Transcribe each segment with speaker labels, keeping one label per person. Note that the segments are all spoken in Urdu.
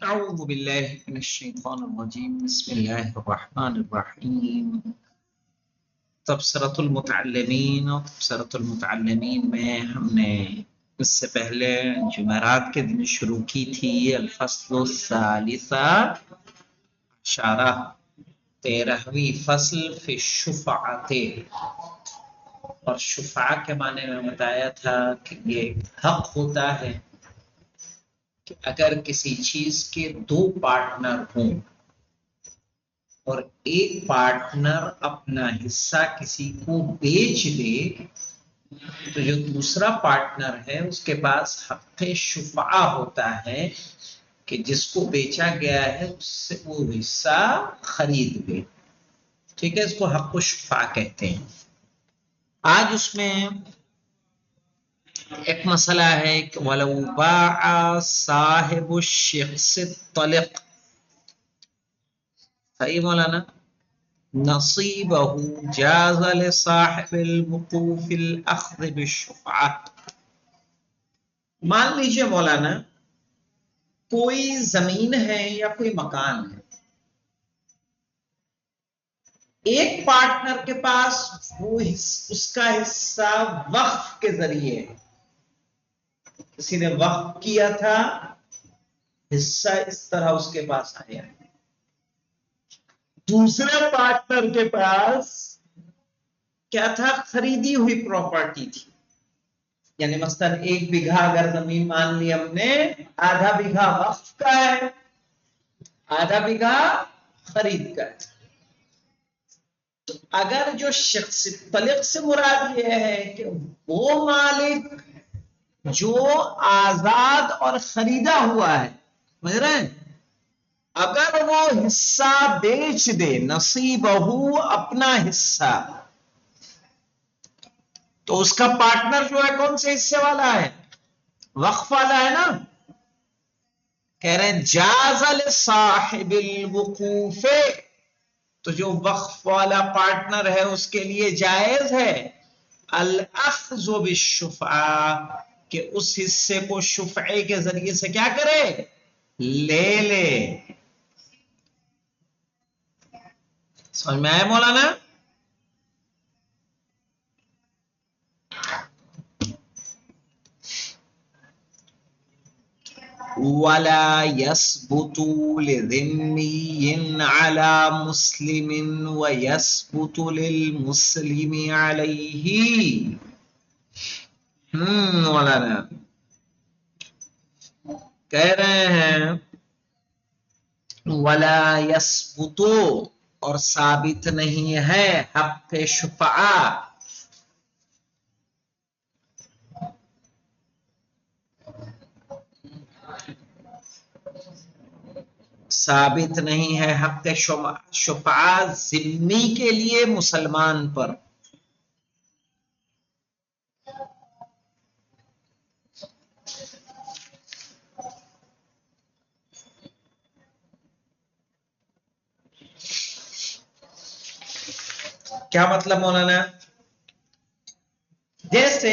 Speaker 1: أعوذ بالله من الشيطان الرجيم بسم الله الرحمن الرحیم تبصرۃ المتعلمین اور تبصرۃ المتعلمین میں ہم نے اس سے پہلے جمعرات کے دن شروع کی تھی الفصل الثالث اشارہ 13ویں فصل فی الشفعۃ، اور شفعہ کے معنی میں بتایا تھا کہ یہ حق ہوتا ہے کہ اگر کسی چیز کے دو پارٹنر ہوں اور ایک پارٹنر اپنا حصہ کسی کو بیچ دے تو جو دوسرا پارٹنر ہے اس کے پاس حق شفعہ ہوتا ہے کہ جس کو بیچا گیا ہے اس سے وہ حصہ خرید لے۔ ٹھیک ہے، اس کو حق شفعہ کہتے ہیں۔ آج اس میں ایک مسئلہ ہے کہ وَلَوْ بَاعَ صَاحِبُ الشِّخْصِ الطَّلِقِ، صحیح مولانا، نصیبہ جاز لصاحب الوقوف الاخذ بالشفعہ۔ مان لیجئے مولانا کوئی زمین ہے یا کوئی مکان ہے، ایک پارٹنر کے پاس وہ اس کا حصہ وقف کے ذریعے ہے، کسی نے وقف کیا تھا، حصہ اس طرح اس کے پاس آیا ہے۔ دوسرے پارٹنر کے پاس کیا تھا؟ خریدی ہوئی پراپرٹی تھی، یعنی مثلا 1 بیگھہ اگر زمین مان لی ہم نے، آدھا بیگھہ وقف کا ہے، آدھا بیگھہ خرید کا ہے۔ تو اگر جو شخص طلق سے مراد یہ ہے کہ وہ مالک جو آزاد اور خریدا ہوا ہے، سمجھ رہے ہیں، اگر وہ حصہ بیچ دے، نصیبہ اپنا حصہ، تو اس کا پارٹنر جو ہے کون سے حصے والا ہے؟ وقف والا ہے نا۔ کہہ رہے ہیں جاز لصاحب الوقوف، تو جو وقف والا پارٹنر ہے اس کے لیے جائز ہے الاخذ بالشفعہ، کہ اس حصے کو شفعے کے ذریعے سے کیا کرے؟ لے لے۔ سمجھ میں آیا مولانا؟ وَلَا يَثْبُتُ لِذِمِّيٍّ عَلَى مُسْلِمٍ وَيَثْبُتُ لِلْمُسْلِمِ عَلَيْهِ۔ مولانا کہہ رہے ہیں وَلَا يَثْبُتُ، اور ثابت نہیں ہے حق شفعہ، ثابت نہیں ہے حق شفعہ ذمی کے لیے مسلمان پر۔ کیا مطلب مولانا؟ جیسے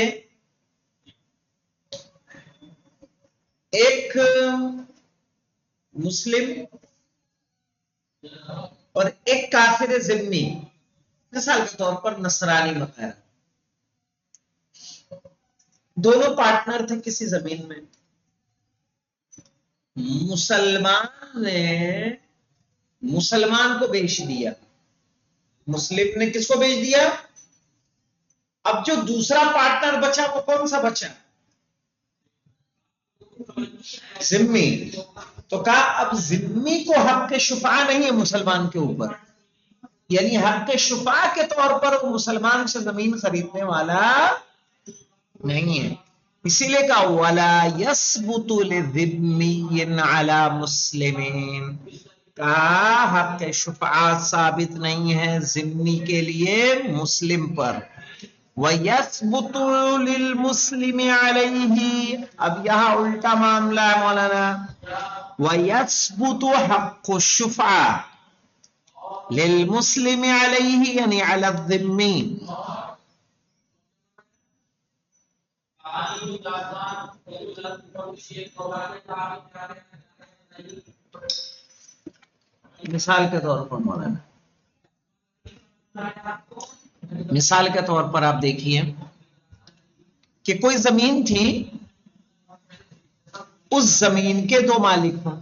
Speaker 1: ایک مسلم اور ایک کافر ذمی، مثال کے طور پر نصرانی وغیرہ، دونوں پارٹنر تھے کسی زمین میں۔ مسلمان نے مسلمان کو بیچ دیا، مسلم نے کس کو بیچ دیا؟ اب جو دوسرا پارٹنر بچا وہ کون سا بچا؟ ذمی۔ تو کہا اب ذمی کو حق شفعہ نہیں ہے مسلمان کے اوپر، یعنی حق شفعہ کے طور پر وہ مسلمان سے زمین خریدنے والا نہیں ہے۔ اسی لیے کہا وَلَا يَثْبُتُ لِذِمِّيٍّ عَلَى مُسْلِمٍ، کہا حق شفعہ ثابت نہیں ہے ذمی کے لیے مسلم پر۔ وَيَثْبُتُ لِلْمُسْلِمِ عَلَيْهِ، اب یہاں الٹا معاملہ ہے مولانا، وَيَثْبُتُ حق الشفعہ لِلْمُسْلِمِ عَلَيْهِ، یعنی علی الذمی۔ مثال کے طور پر مولانا، مثال کے طور پر آپ دیکھیے کہ کوئی زمین تھی، اس زمین کے دو مالک ہوں،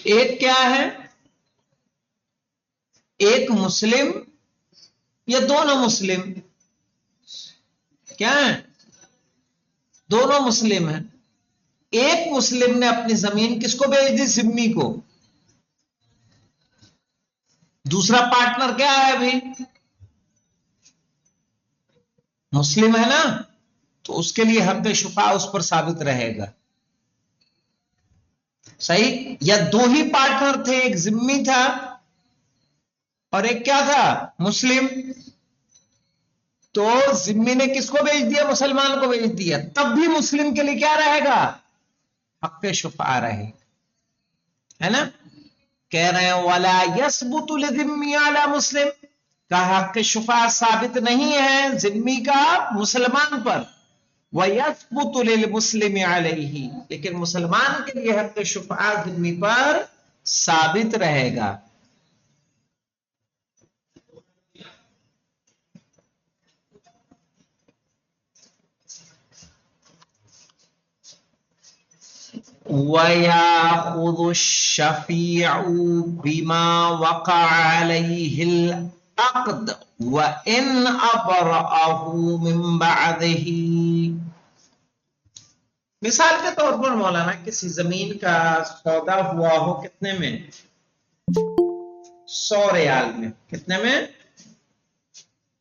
Speaker 1: ایک کیا ہے، ایک مسلم یا دونوں مسلم، کیا ہے، دونوں مسلم ہیں۔ ایک مسلم نے اپنی زمین کس کو بیچ دی، ذمی کو، دوسرا پارٹنر کیا ہے ابھی، مسلم ہے نا، تو اس کے لیے حق شفاء اس پر ثابت رہے گا، صحیح؟ یا دو ہی پارٹنر تھے، ایک ذمی تھا اور ایک کیا تھا، مسلم، تو ذمی نے کس کو بیچ دیا، مسلمان کو بیچ دیا، تب بھی مسلم کے لیے کیا رہے گا، حق شفاء رہے گا، ہے نا؟ کہہ رہے ہیں وَلَا يَثْبُتُ لِذِمِّ عَلَى مسلم، کا حق شفاء ثابت نہیں ہے ذمی کا مسلمان پر، وَيَثْبُتُ لِلْمُسْلِمِ عَلَيْهِ، لیکن مسلمان کے لیے حق شفاء ذمی پر ثابت رہے گا۔ وَيَأْخُذُ الشَّفِيعُ بِمَا وَقَعَ عَلَيْهِ الْعَقْدُ وَإِنْ أَبْرَأَهُ مِنْ بَعْدِهِ۔ مثال کے طور پر مولانا کسی زمین کا سودا ہوا ہو کتنے میں، 100 ریال میں، کتنے میں،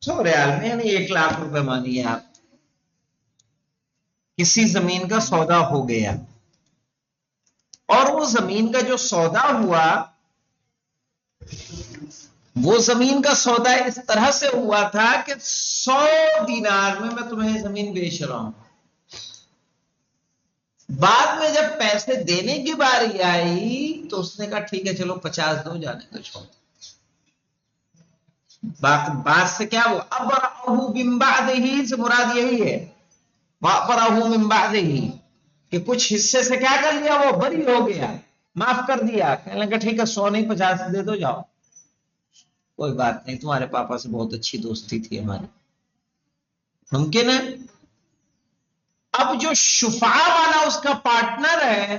Speaker 1: 100 ریال میں، یعنی 1,00,000 روپے مانیے آپ، کسی زمین کا سودا ہو گیا، اور وہ زمین کا جو سودا ہوا، وہ زمین کا سودا اس طرح سے ہوا تھا کہ 100 دینار میں میں تمہیں زمین بیچ رہا ہوں، بعد میں جب پیسے دینے کی باری آئی تو اس نے کہا ٹھیک ہے چلو 50 دو، جانے کا چھوڑ، بات سے کیا وہ ابرأہ من بعدہ سے مراد یہی ہے، وابرأہ من بعدہ، کہ کچھ حصے سے کیا کر لیا، وہ بری ہو گیا، معاف کر دیا، کہنے لگا ٹھیک ہے 100 نہیں 50 دے دو، جاؤ، کوئی بات نہیں، تمہارے پاپا سے بہت اچھی دوستی تھی ہماری، ممکن ہے۔ اب جو شفاء والا اس کا پارٹنر ہے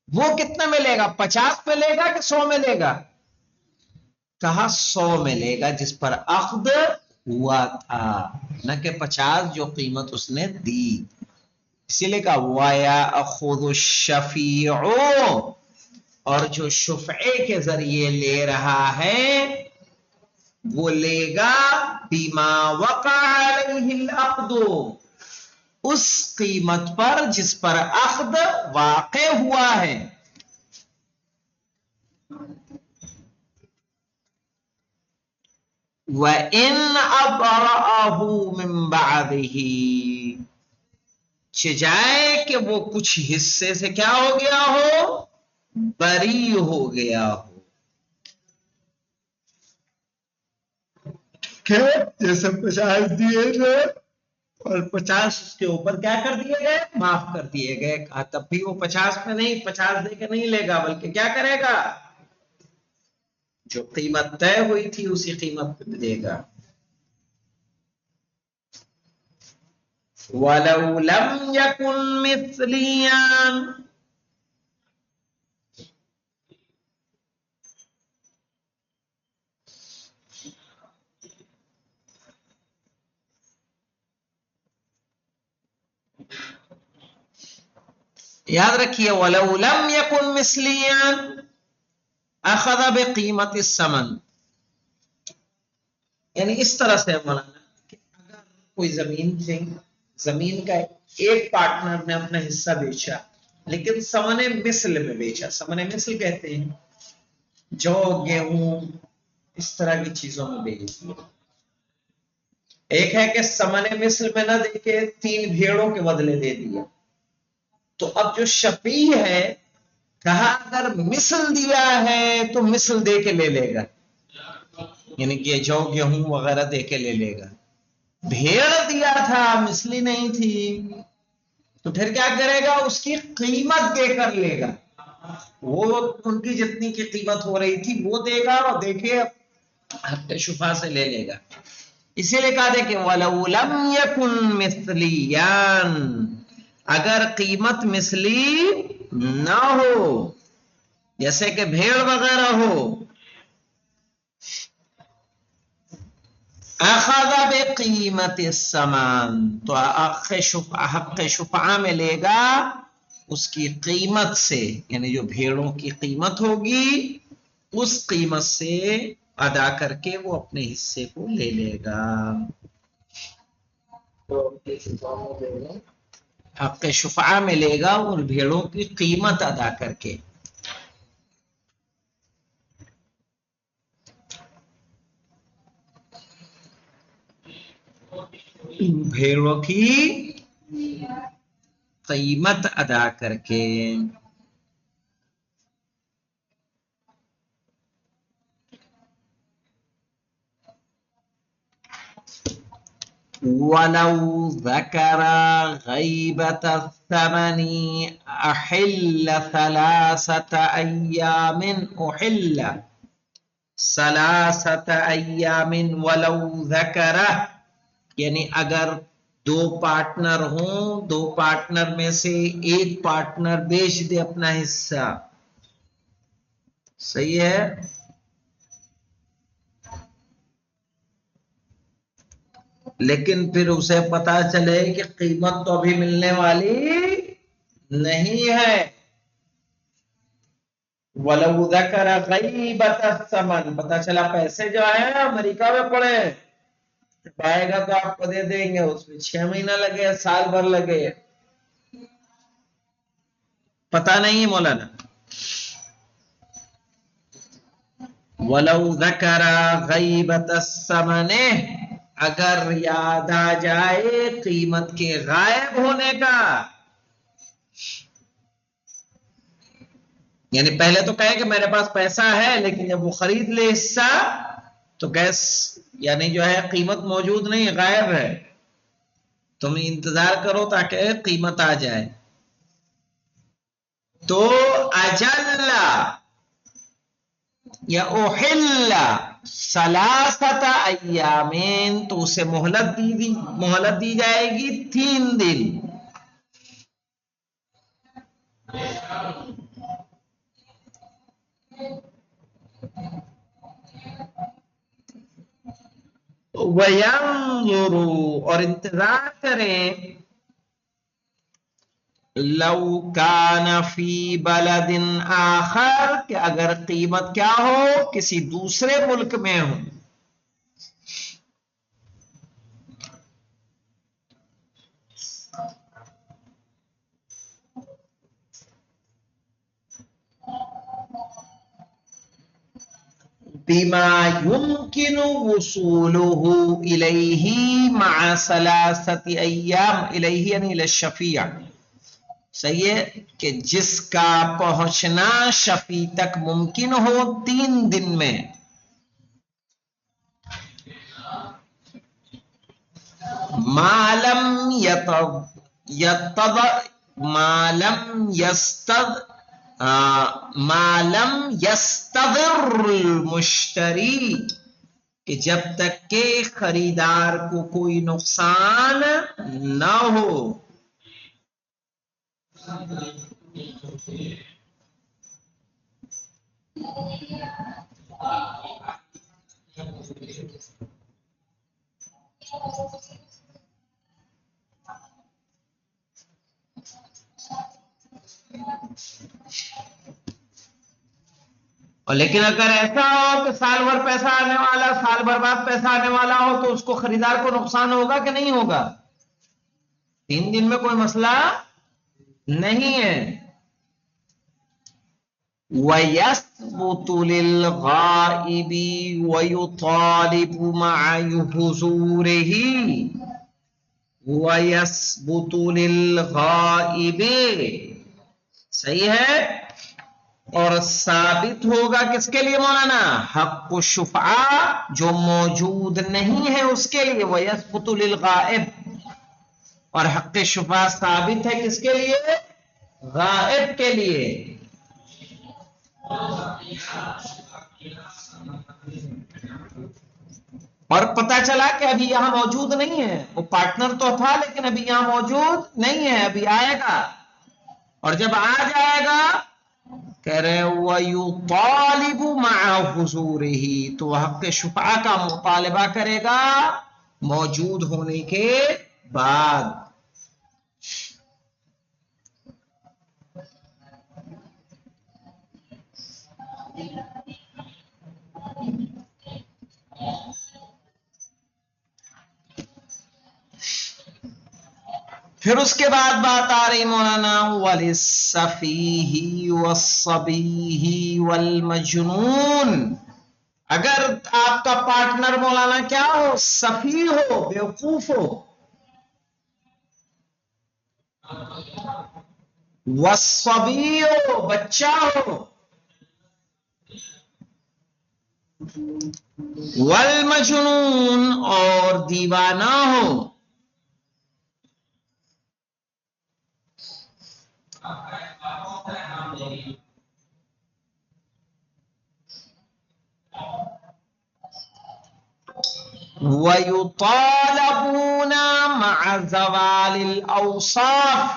Speaker 1: وہ کتنے میں لے گا، 50 میں لے گا کہ 100 میں لے گا، کہا 100 میں لے گا جس پر عقد ہوا تھا، نہ کہ 50 جو قیمت اس نے دی، اسی لیے کہا وَيَأْخُذُ الشَّفِيعُ، اور جو شفعے کے ذریعے لے رہا ہے وہ لے گا بِمَا وَقَعَ عَلَيْهِ الْعَقْدُ، اس قیمت پر جس پر عقد واقع ہوا ہے، وَإِنْ أَبْرَأَهُ مِنْ بَعْدِهِ، چجائے کہ وہ کچھ حصے سے کیا ہو گیا ہو، بری ہو گیا ہو، کہ جیسے 50 دیے گئے اور 50 اس کے اوپر کیا کر دیے گئے، معاف کر دیے گئے، کہا تب بھی وہ 50 میں نہیں، 50 دے کے نہیں لے گا، بلکہ کیا کرے گا، جو قیمت طے ہوئی تھی اسی قیمت پہ دے گا۔ وَلَوْ لَمْ يَكُنْ مِثْلِيًا، یاد رکھیے وَلَوْ لَمْ يَكُنْ مِثْلِيًا اخذ بقیمت الثمن، یعنی اس طرح سے مولانا کہ اگر کوئی زمین تھی، زمین کا ایک پارٹنر نے اپنا حصہ بیچا لیکن ثمن مثل میں بیچا، ثمن مثل کہتے ہیں جو گیہوں اس طرح کی چیزوں میں بیچ دیا، ایک ہے کہ ثمن مثل میں نہ دے کے 3 بھیڑوں کے بدلے دے دیا، تو اب جو شفیع ہے کہا اگر مثل دیا ہے تو مثل دے کے لے لے گا، یعنی کہ جو گیہوں وغیرہ دے کے لے لے گا، بھیڑ دیا تھا مثلی نہیں تھی تو پھر کیا کرے گا، اس کی قیمت دے کر لے گا، وہ ان کی جتنی کی قیمت ہو رہی تھی وہ دے گا، اور دیکھیے حق شفا سے لے لے گا. اسی لیے کہا کہ وَلَوْ لَمْ يَكُنْ مِثْلِيًّا، اگر قیمت مثلی نہ ہو، جیسے کہ بھیڑ وغیرہ ہو، اخذ بقیمت الثمن، تو حق شفعہ میں لے گا اس کی قیمت سے، یعنی جو بھیڑوں کی قیمت ہوگی اس قیمت سے ادا کر کے وہ اپنے حصے کو لے لے گا. حق شفعہ میں لے گا ان بھیڑوں کی قیمت ادا کر کے. بھیڑوں کی قیمت ادا کر کے. وَلَوْ ذَكَرَ غَيْبَةَ الثَّمَنِ أَحِلَّ ثَلَاثَةَ أَيَّامٍ وَلَوْ ذَكَرَ، یعنی اگر دو پارٹنر ہوں، دو پارٹنر میں سے ایک پارٹنر بیچ دے اپنا حصہ، صحیح ہے، لیکن پھر اسے پتا چلے کہ قیمت تو ابھی ملنے والی نہیں ہے. وَلَوْ ذَكَرَ غَيْبَةَ الثَّمَنِ، پتا چلا پیسے جو ہیں امریکہ میں پڑے، آئے گا تو آپ کو دے دیں گے، اس میں 6 مہینہ لگے، سال بھر لگے، پتا نہیں مولانا. وَلَوْ ذَكَرَ غَيْبَةَ الثَّمَنِ، اگر یاد آ جائے قیمت کے غائب ہونے کا، یعنی پہلے تو کہے کہ میرے پاس پیسہ ہے، لیکن جب وہ خرید لے حصہ تو گیس یعنی جو ہے قیمت موجود نہیں، غائب ہے، تم انتظار کرو تاکہ قیمت آ جائے. تو اجل یا احل ثلاثۃ ایام، تو اسے مہلت دی جائے گی 3 دن. وَيَنْظُرُوا، اور انتظار کریں، لَوْ كَانَ فِي بَلَدٍ آخر، کہ اگر قیمت کیا ہو کسی دوسرے ملک میں ہو. بما يمكن وصوله إليه مع 3 أيام، إليه یعنی إلى الشفیع، صحیح ہے، کہ جس کا پہنچنا شفیع تک ممکن ہو 3 دن میں. معلم یستضر المشتری، کہ جب تک کہ خریدار کو کوئی نقصان نہ ہو. اور لیکن اگر ایسا ہو کہ سال بھر پیسہ آنے والا، سال بھر بعد پیسہ آنے والا ہو، تو اس کو خریدار کو نقصان ہوگا کہ نہیں ہوگا؟ 3 دن میں کوئی مسئلہ نہیں ہے. وَيَثْبُتُ لِلْغَائِبِ وَيُطَالِبُ مَعَ حُضُورِهِ، وَيَثْبُتُ لِلْغَائِبِ، صحیح ہے، اور ثابت ہوگا کس کے لیے مولانا؟ حق الشفعہ جو موجود نہیں ہے اس کے لیے. وَيَثْبُتُ لِلْغَائِبِ، اور حق شفعہ ثابت ہے کس کے لیے؟ غائب کے لیے. اور پتا چلا کہ ابھی یہاں موجود نہیں ہے، وہ پارٹنر تو تھا لیکن ابھی یہاں موجود نہیں ہے، ابھی آئے گا، اور جب آ جائے گا کہہ رہے وَيُطَالِبُ مَعَ حُضُورِهِ، تو حق شفاء کا مطالبہ کرے گا موجود ہونے کے بعد۔ پھر اس کے بعد بات آ رہی مولانا وَلِلسَّفِيهِ وَالصَّبِيهِ وَالْمَجْنُونِ، اگر آپ کا پارٹنر مولانا کیا ہو، سفی ہو، بیوقوف ہو، والصبی ہو، بچہ ہو، والمجنون اور دیوانہ ہو، وَيُطَالَبُونَ مَعَ زَوَالِ الْأَوْصَافِ،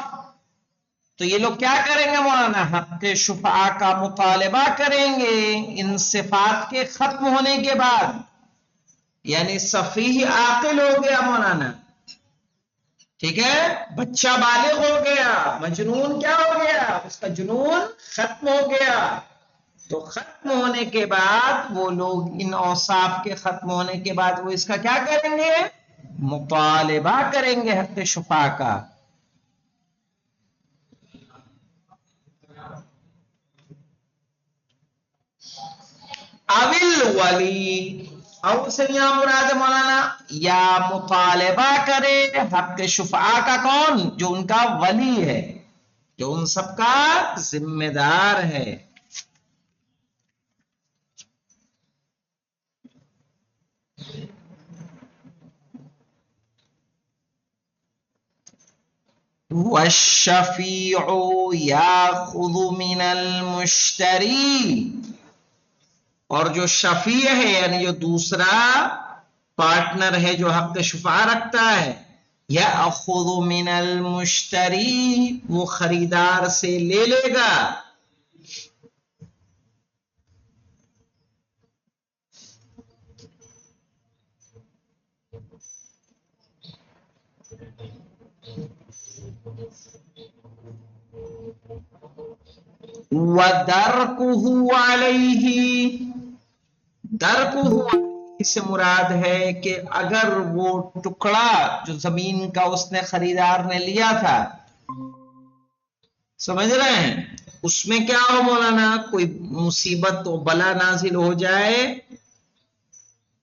Speaker 1: تو یہ لوگ کیا کریں گے مولانا، حق شفاء کا مطالبہ کریں گے ان صفات کے ختم ہونے کے بعد، یعنی سفیہ عاقل ہو گیا مولانا، ٹھیک ہے، بچہ بالغ ہو گیا، مجنون کیا ہو گیا، اس کا جنون ختم ہو گیا، تو ختم ہونے کے بعد وہ لوگ ان اوصاف کے ختم ہونے کے بعد وہ اس کا کیا کریں گے، مطالبہ کریں گے حق شفاء کا۔ اول ولی، او سے یہاں مراد مولانا یا مطالبہ کرے حق شفاء کا کون، جو ان کا ولی ہے، جو ان سب کا ذمہ دار ہے۔ والشفیع یاخذ من المشتری، اور جو شفیع ہے یعنی جو دوسرا پارٹنر ہے جو حق شفاء رکھتا ہے، یاخذ من المشتری، وہ خریدار سے لے لے گا، وَدَرْكُهُ عَلَيْهِ، درکہ سے مراد ہے کہ اگر وہ ٹکڑا جو زمین کا اس نے خریدار نے لیا تھا، سمجھ رہے ہیں، اس میں کیا ہو مولانا، کوئی مصیبت و بلا نازل ہو جائے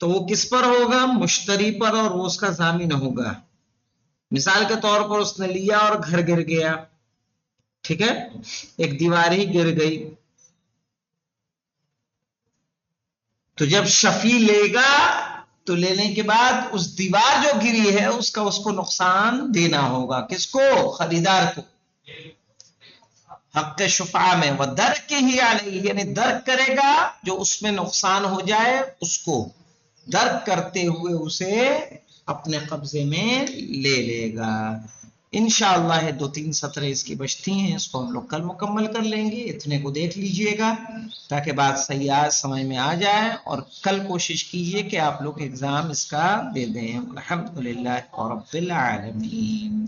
Speaker 1: تو وہ کس پر ہوگا، مشتری پر، اور وہ اس کا ضامن ہوگا۔ مثال کے طور پر اس نے لیا اور گھر گر گیا، ٹھیک ہے، ایک دیوار ہی گر گئی، تو جب شفیع لے گا تو لینے کے بعد اس دیوار جو گری ہے اس کا اس کو نقصان دینا ہوگا، کس کو، خریدار کو، حق شفاء میں۔ وہ درک ہی علیہ، یعنی درک کرے گا جو اس میں نقصان ہو جائے اس کو درک کرتے ہوئے اسے اپنے قبضے میں لے لے گا۔ انشاءاللہ ہے 2-3 سطریں اس کی بچتی ہیں، اس کو ہم لوگ کل مکمل کر لیں گے، اتنے کو دیکھ لیجئے گا تاکہ بات صحیح سمجھ میں آ جائے، اور کل کوشش کیجئے کہ آپ لوگ ایگزام اس کا دے دیں۔ الحمدللہ رب العالمین۔